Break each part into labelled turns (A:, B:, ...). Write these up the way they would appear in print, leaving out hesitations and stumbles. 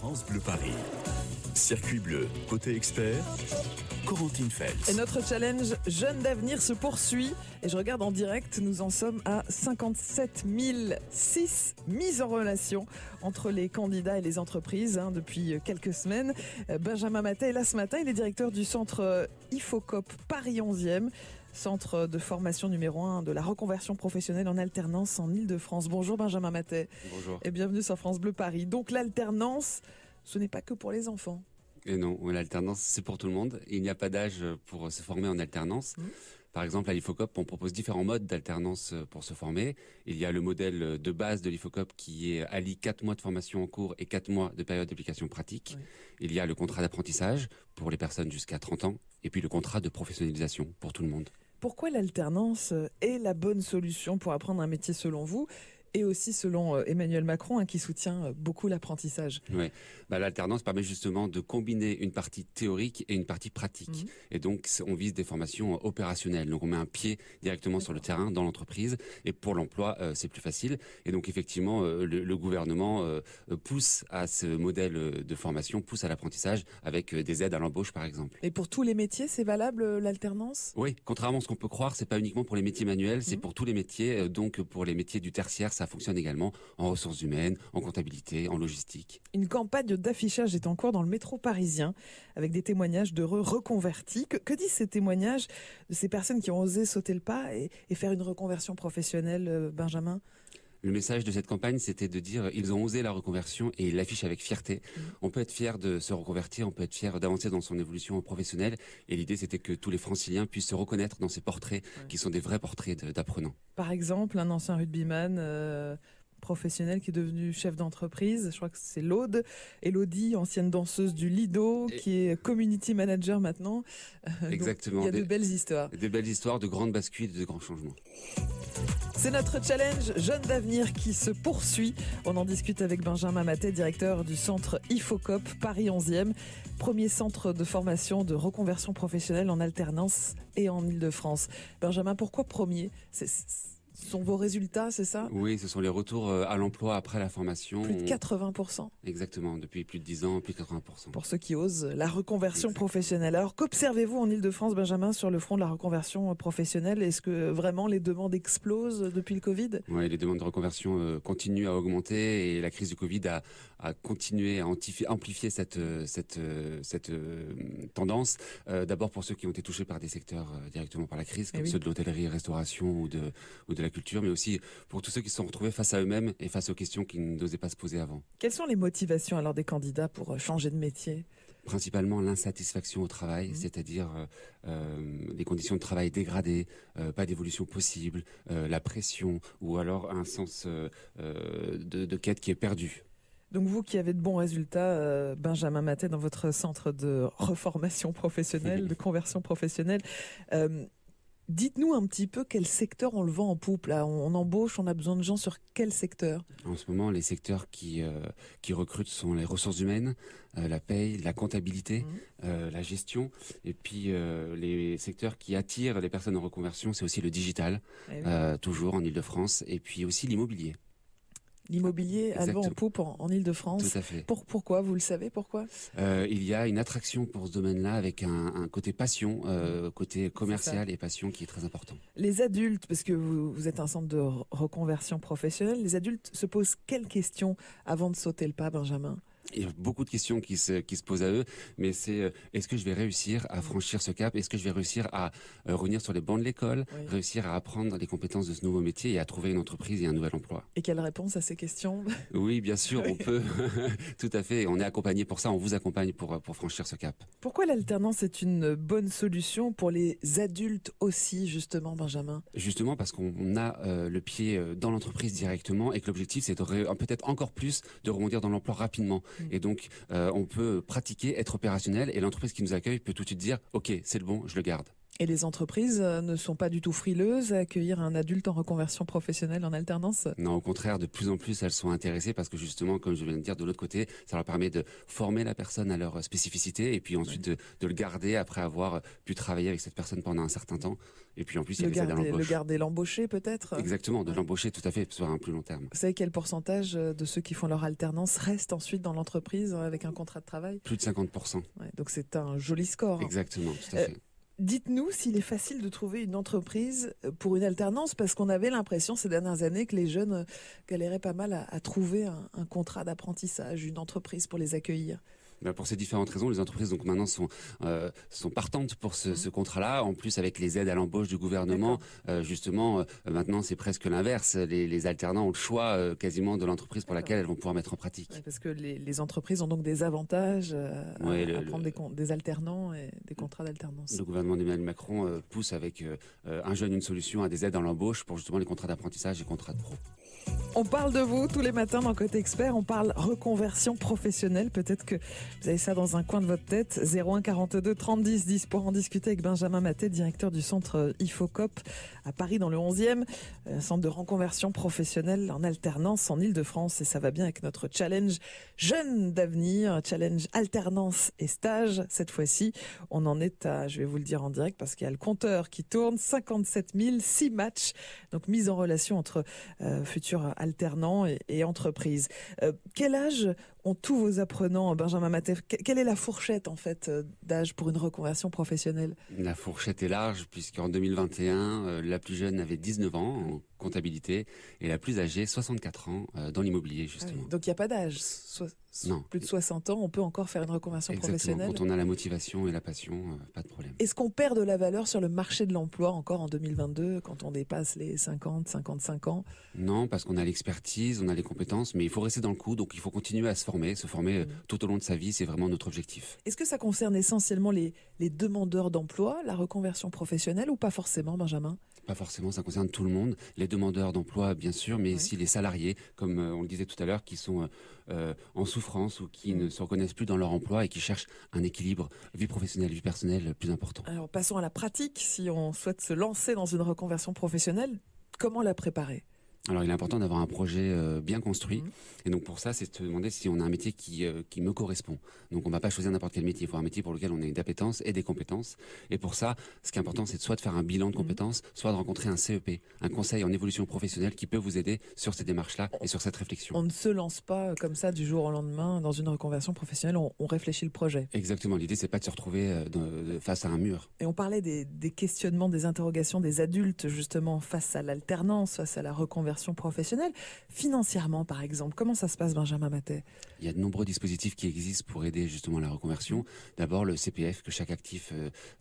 A: France Bleu Paris. Circuit bleu, côté expert, Corentine Fels.
B: Et notre challenge Jeunes d'avenir se poursuit. Et je regarde en direct, nous en sommes à 57 006 mises en relation entre les candidats et les entreprises depuis quelques semaines. Benjamin Matet est là ce matin, il est directeur du centre IFOCOP Paris 11e. Centre de formation numéro 1 de la reconversion professionnelle en alternance en Ile-de-France. Bonjour Benjamin Matet.
C: Bonjour.
B: Et bienvenue sur France Bleu Paris. Donc l'alternance, ce n'est pas que pour les enfants.
C: Et non, l'alternance, c'est pour tout le monde. Il n'y a pas d'âge pour se former en alternance. Par exemple, à l'IFOCOP, on propose différents modes d'alternance pour se former. Il y a le modèle de base de l'IFOCOP qui allie 4 mois de formation en cours et 4 mois de période d'application pratique. Oui. Il y a le contrat d'apprentissage pour les personnes jusqu'à 30 ans et puis le contrat de professionnalisation pour tout le monde.
B: Pourquoi l'alternance est la bonne solution pour apprendre un métier selon vous ? Et aussi selon Emmanuel Macron, qui soutient beaucoup l'apprentissage.
C: Oui, l'alternance permet justement de combiner une partie théorique et une partie pratique. Et donc, on vise des formations opérationnelles. Donc, on met un pied directement sur le terrain, dans l'entreprise. Et pour l'emploi, c'est plus facile. Et donc, effectivement, le gouvernement pousse à ce modèle de formation, pousse à l'apprentissage avec des aides à l'embauche, par exemple.
B: Et pour tous les métiers, c'est valable l'alternance ?
C: Oui, contrairement à ce qu'on peut croire, c'est pas uniquement pour les métiers manuels, c'est pour tous les métiers. Donc, pour les métiers du tertiaire, ça fonctionne également en ressources humaines, en comptabilité, en logistique.
B: Une campagne d'affichage est en cours dans le métro parisien avec des témoignages d'heureux reconvertis. Que disent ces témoignages de ces personnes qui ont osé sauter le pas et faire une reconversion professionnelle, Benjamin ?
C: Le message de cette campagne, c'était de dire ils ont osé la reconversion et ils l'affichent avec fierté. On peut être fier de se reconvertir, on peut être fier d'avancer dans son évolution professionnelle. Et l'idée, c'était que tous les Franciliens puissent se reconnaître dans ces portraits qui sont des vrais portraits d'apprenants.
B: Par exemple, un ancien rugbyman professionnel qui est devenu chef d'entreprise, je crois que c'est l'Aude. Elodie, ancienne danseuse du Lido, qui est community manager maintenant.
C: Exactement.
B: Donc, il y a de belles histoires.
C: Des belles histoires, de grandes bascules, de grands changements.
B: C'est notre challenge Jeunes d'avenir qui se poursuit. On en discute avec Benjamin Matet, directeur du centre IFOCOP Paris 11e, premier centre de formation de reconversion professionnelle en alternance et en Ile-de-France. Benjamin, pourquoi premier ? Ce sont vos résultats, c'est ça ?
C: Oui, ce sont les retours à l'emploi après la formation.
B: Plus de 80%.
C: Exactement, depuis plus de 10 ans, plus de 80%.
B: Pour ceux qui osent la reconversion professionnelle. Alors, qu'observez-vous en Ile-de-France, Benjamin, sur le front de la reconversion professionnelle ? Est-ce que vraiment les demandes explosent depuis le Covid ?
C: Oui, les demandes de reconversion continuent à augmenter et la crise du Covid a continué à amplifier cette tendance. D'abord pour ceux qui ont été touchés par des secteurs directement par la crise, comme ceux de l'hôtellerie, restauration ou de la culture, mais aussi pour tous ceux qui se sont retrouvés face à eux-mêmes et face aux questions qu'ils n'osaient pas se poser avant.
B: Quelles sont les motivations alors des candidats pour changer de métier ?
C: Principalement l'insatisfaction au travail, c'est-à-dire des conditions de travail dégradées, pas d'évolution possible, la pression ou alors un sens de quête qui est perdu.
B: Donc vous qui avez de bons résultats, Benjamin Matet, dans votre centre de reformation professionnelle, de conversion professionnelle, dites-nous un petit peu quel secteur on le vend en poupe. Là, on embauche, on a besoin de gens sur quel secteur ?
C: En ce moment, les secteurs qui recrutent sont les ressources humaines, la paye, la comptabilité, la gestion. Et puis les secteurs qui attirent les personnes en reconversion, c'est aussi le digital, toujours en Ile-de-France, et puis aussi l'immobilier.
B: L'immobilier a le vent en poupe en Ile-de-France.
C: Tout à fait.
B: Pourquoi ? Vous le savez pourquoi ?
C: Il y a une attraction pour ce domaine-là avec un côté passion, côté commercial et passion qui est très important.
B: Les adultes, parce que vous êtes un centre de reconversion professionnelle, les adultes se posent quelles questions avant de sauter le pas, Benjamin ?
C: Il y a beaucoup de questions qui se posent à eux, mais c'est est-ce que je vais réussir à franchir ce cap ? Est-ce que je vais réussir à revenir sur les bancs de l'école, réussir à apprendre les compétences de ce nouveau métier et à trouver une entreprise et un nouvel emploi ?
B: Et quelle réponse à ces questions ?
C: Oui, bien sûr, on peut. Tout à fait. On est accompagné pour ça, on vous accompagne pour franchir ce cap.
B: Pourquoi l'alternance est une bonne solution pour les adultes aussi, justement, Benjamin ?
C: Justement parce qu'on a le pied dans l'entreprise directement et que l'objectif c'est peut-être encore plus de rebondir dans l'emploi rapidement. Et donc, on peut pratiquer, être opérationnel et l'entreprise qui nous accueille peut tout de suite dire « Ok, c'est le bon, je le garde ».
B: Et les entreprises ne sont pas du tout frileuses à accueillir un adulte en reconversion professionnelle en alternance?
C: Non, au contraire, de plus en plus, elles sont intéressées parce que justement, comme je viens de dire, de l'autre côté, ça leur permet de former la personne à leur spécificité et puis ensuite de le garder après avoir pu travailler avec cette personne pendant un certain temps. Et puis en plus, il y a les aides à l'embauche.
B: Le garder, l'embaucher peut-être?
C: Exactement, de l'embaucher tout à fait sur un plus long terme.
B: Vous savez quel pourcentage de ceux qui font leur alternance restent ensuite dans l'entreprise avec un contrat de travail?
C: Plus de 50%.
B: Ouais, donc c'est un joli score.
C: Exactement, tout à fait.
B: Dites-nous s'il est facile de trouver une entreprise pour une alternance, parce qu'on avait l'impression ces dernières années que les jeunes galéraient pas mal à trouver un contrat d'apprentissage, une entreprise pour les accueillir.
C: Pour ces différentes raisons, les entreprises donc maintenant sont partantes pour ce contrat-là. En plus, avec les aides à l'embauche du gouvernement, maintenant c'est presque l'inverse. Les alternants ont le choix quasiment de l'entreprise pour laquelle elles vont pouvoir mettre en pratique.
B: Ouais, parce que les entreprises ont donc des avantages à prendre des alternants et des contrats d'alternance.
C: Le gouvernement d'Emmanuel Macron pousse avec un jeune une solution à des aides à l'embauche pour justement les contrats d'apprentissage et contrats de pro.
B: On parle de vous tous les matins dans Côté Expert, on parle reconversion professionnelle. Peut-être que vous avez ça dans un coin de votre tête. 01 42 30 10 10 pour en discuter avec Benjamin Matet, directeur du centre IFOCOP à Paris dans le 11e, centre de reconversion professionnelle en alternance en Ile-de-France. Et ça va bien avec notre challenge Jeunes d'avenir, challenge alternance et stage. Cette fois-ci, on en est à, je vais vous le dire en direct parce qu'il y a le compteur qui tourne, 57 000, 6 matchs. Donc mise en relation entre futurs alternants et entreprises. Quel âge ont tous vos apprenants, Benjamin Matet? Quelle est la fourchette en fait d'âge pour une reconversion professionnelle?
C: La fourchette est large puisqu'en 2021, la plus jeune avait 19 ans en comptabilité et la plus âgée 64 ans dans l'immobilier justement.
B: Oui, donc il n'y a pas d'âge.
C: Non.
B: Plus de 60 ans, on peut encore faire une reconversion professionnelle.
C: Quand on a la motivation et la passion, pas de problème.
B: Est-ce qu'on perd de la valeur sur le marché de l'emploi encore en 2022 quand on dépasse les 50, 55 ans?
C: Non, parce qu'on a l'expertise, on a les compétences, mais il faut rester dans le coup, donc il faut continuer à se former tout au long de sa vie, c'est vraiment notre objectif.
B: Est-ce que ça concerne essentiellement les demandeurs d'emploi, la reconversion professionnelle, ou pas forcément, Benjamin?
C: Pas forcément, ça concerne tout le monde, les demandeurs d'emploi bien sûr, mais aussi les salariés, comme on le disait tout à l'heure, qui sont en souffrance ou qui ne se reconnaissent plus dans leur emploi et qui cherchent un équilibre vie professionnelle, vie personnelle plus important.
B: Alors passons à la pratique. Si on souhaite se lancer dans une reconversion professionnelle, comment la préparer?
C: Alors, il est important d'avoir un projet bien construit. Et donc, pour ça, c'est de se demander si on a un métier qui me correspond. Donc, on ne va pas choisir n'importe quel métier. Il faut un métier pour lequel on a une appétence et des compétences. Et pour ça, ce qui est important, c'est soit de faire un bilan de compétences, soit de rencontrer un CEP, un conseil en évolution professionnelle qui peut vous aider sur ces démarches-là et sur cette réflexion.
B: On ne se lance pas comme ça du jour au lendemain dans une reconversion professionnelle. On réfléchit le projet.
C: Exactement. L'idée, c'est pas de se retrouver face à un mur.
B: Et on parlait des questionnements, des interrogations des adultes, justement, face à l'alternance, face à la reconversion professionnelle. Financièrement, par exemple, comment ça se passe, Benjamin Matet?
C: Il y a de nombreux dispositifs qui existent pour aider justement la reconversion. D'abord, le CPF que chaque actif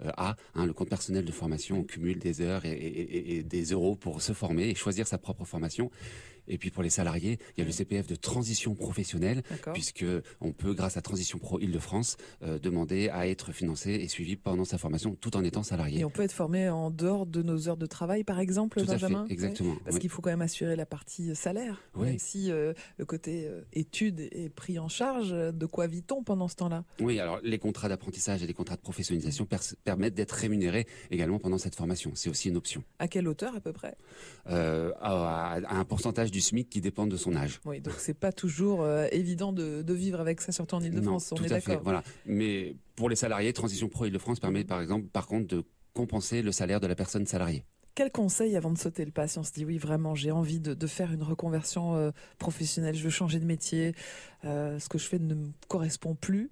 C: a, le compte personnel de formation. On cumule des heures et des euros pour se former et choisir sa propre formation. Et puis pour les salariés, il y a le CPF de transition professionnelle, puisque on peut, grâce à Transition Pro Île-de-France, demander à être financé et suivi pendant sa formation, tout en étant salarié.
B: Et on peut être formé en dehors de nos heures de travail, par exemple,
C: tout
B: Benjamin?
C: Tout à fait, exactement.
B: Oui. Parce qu'il faut quand même assurer la partie salaire, même si le côté études est pris en charge. De quoi vit-on pendant ce temps-là? Oui,
C: alors les contrats d'apprentissage et les contrats de professionnalisation permettent d'être rémunérés également pendant cette formation. C'est aussi une option.
B: À quelle hauteur à peu près?
C: À un pourcentage du SMIC qui dépend de son âge.
B: Oui, donc c'est pas toujours évident de vivre avec ça, surtout en Ile-de-France.
C: On est d'accord. Voilà. Mais pour les salariés, Transition Pro Île-de-France permet par exemple, par contre, de compenser le salaire de la personne salariée.
B: Quel conseil avant de sauter le pas si on se dit oui vraiment j'ai envie de faire une reconversion professionnelle, je veux changer de métier, ce que je fais ne me correspond plus,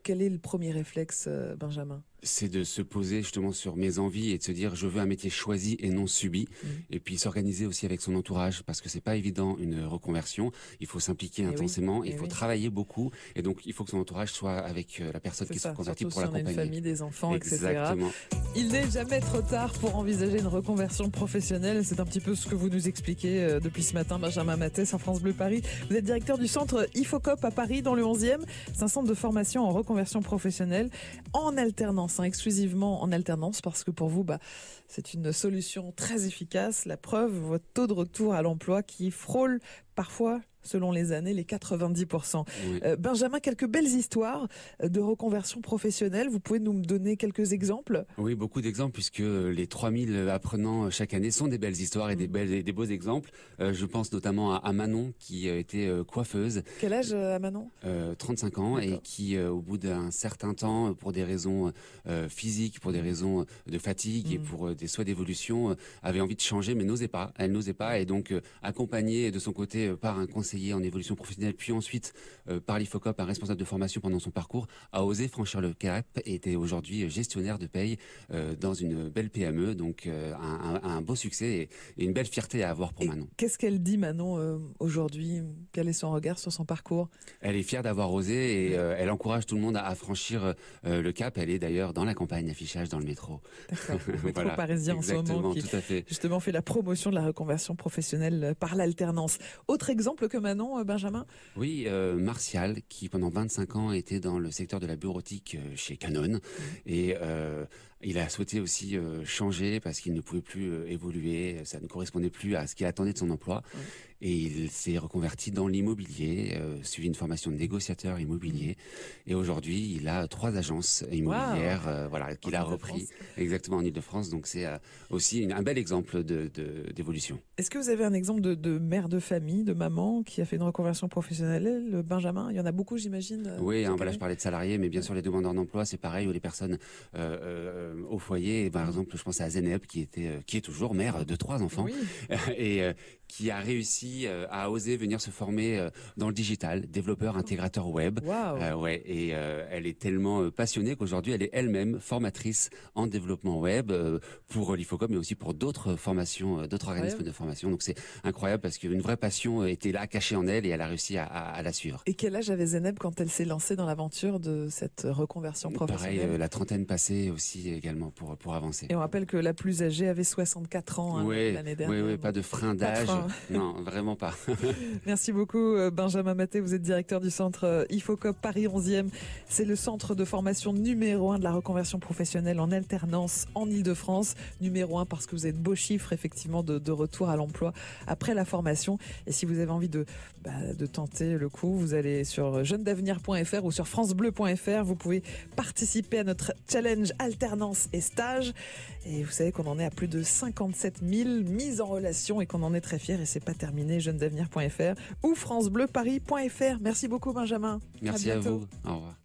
B: quel est le premier réflexe, Benjamin? C'est
C: de se poser justement sur mes envies et de se dire je veux un métier choisi et non subi. Et puis s'organiser aussi avec son entourage parce que c'est pas évident une reconversion. Il faut s'impliquer intensément, il faut travailler beaucoup et donc il faut que son entourage soit avec la personne qui se reconvertit pour l'accompagner.
B: Surtout si on a une famille, des enfants,
C: Exactement.
B: etc. Il n'est jamais trop tard pour envisager une reconversion professionnelle. C'est un petit peu ce que vous nous expliquez depuis ce matin, Benjamin Matet sur France Bleu Paris. Vous êtes directeur du centre IFOCOP à Paris dans le 11e. C'est un centre de formation en reconversion professionnelle en alternance. Exclusivement en alternance parce que pour vous, c'est une solution très efficace. La preuve, votre taux de retour à l'emploi qui frôle parfois selon les années, les 90%.
C: Oui.
B: Benjamin, quelques belles histoires de reconversion professionnelle. Vous pouvez nous donner quelques exemples?
C: Oui, beaucoup d'exemples, puisque les 3000 apprenants chaque année sont des belles histoires et des beaux exemples. Je pense notamment à Manon, qui était coiffeuse.
B: Quel âge à Manon?
C: 35 ans, et qui, au bout d'un certain temps, pour des raisons physiques, pour des raisons de fatigue et pour des souhaits d'évolution, avait envie de changer, mais n'osait pas. Elle n'osait pas, et donc accompagnée de son côté par un conseiller en évolution professionnelle, puis ensuite par l'IFOCOP, un responsable de formation pendant son parcours, a osé franchir le cap et était aujourd'hui gestionnaire de paye dans une belle PME. Donc un beau succès et une belle fierté à avoir pour Manon.
B: Qu'est-ce qu'elle dit, Manon, aujourd'hui? Quel est son regard sur son parcours?
C: Elle est fière d'avoir osé et elle encourage tout le monde à franchir le cap. Elle est d'ailleurs dans la campagne d'affichage dans le métro.
B: D'accord, le métro
C: Voilà,
B: parisien en ce moment, qui
C: tout à fait.
B: justement fait la promotion de la reconversion professionnelle par l'alternance. Autre exemple que Manon, Benjamin?
C: Oui, Martial, qui pendant 25 ans était dans le secteur de la bureautique chez Canon. Et il a souhaité aussi changer parce qu'il ne pouvait plus évoluer, ça ne correspondait plus à ce qu'il attendait de son emploi. Et il s'est reconverti dans l'immobilier, suivi une formation de négociateur immobilier. Et aujourd'hui, il a 3 agences immobilières qu'il a repris exactement en Ile-de-France. Donc c'est aussi un bel exemple d'évolution.
B: Est-ce que vous avez un exemple de mère de famille, de maman qui a fait une reconversion professionnelle, le Benjamin? Il y en a beaucoup, j'imagine.
C: Oui, voilà, je parlais de salariés, mais bien sûr les demandeurs d'emploi, c'est pareil, ou les personnes au foyer. Par exemple, je pense à Zeynep, qui est toujours mère de 3 enfants, et qui a réussi à oser venir se former dans le digital, développeur intégrateur web. Et elle est tellement passionnée qu'aujourd'hui, elle est elle-même formatrice en développement web pour l'IFOCOP, mais aussi pour d'autres formations, d'autres organismes de formation. Donc c'est incroyable parce qu'une vraie passion était là, cachée en elle, et elle a réussi à la suivre.
B: Et quel âge avait Zeynep quand elle s'est lancée dans l'aventure de cette reconversion professionnelle?
C: Pareil, la trentaine passée aussi également pour avancer.
B: Et on rappelle que la plus âgée avait 64 ans l'année dernière.
C: Oui, pas de frein d'âge. Non, vraiment pas.
B: Merci beaucoup, Benjamin Maté. Vous êtes directeur du centre IFOCOP Paris 11e. C'est le centre de formation numéro 1 de la reconversion professionnelle en alternance en Ile-de-France. Numéro 1 parce que vous êtes beaux chiffres, effectivement, de retour à l'emploi après la formation. Et si vous avez envie de tenter le coup, vous allez sur jeunedavenir.fr ou sur francebleu.fr. Vous pouvez participer à notre challenge alternance et stage. Et vous savez qu'on en est à plus de 57 000 mises en relation et qu'on en est très fiers. Et c'est pas terminé, jeunedavenir.fr ou francebleuparis.fr. Merci beaucoup, Benjamin.
C: Merci à vous. Au revoir.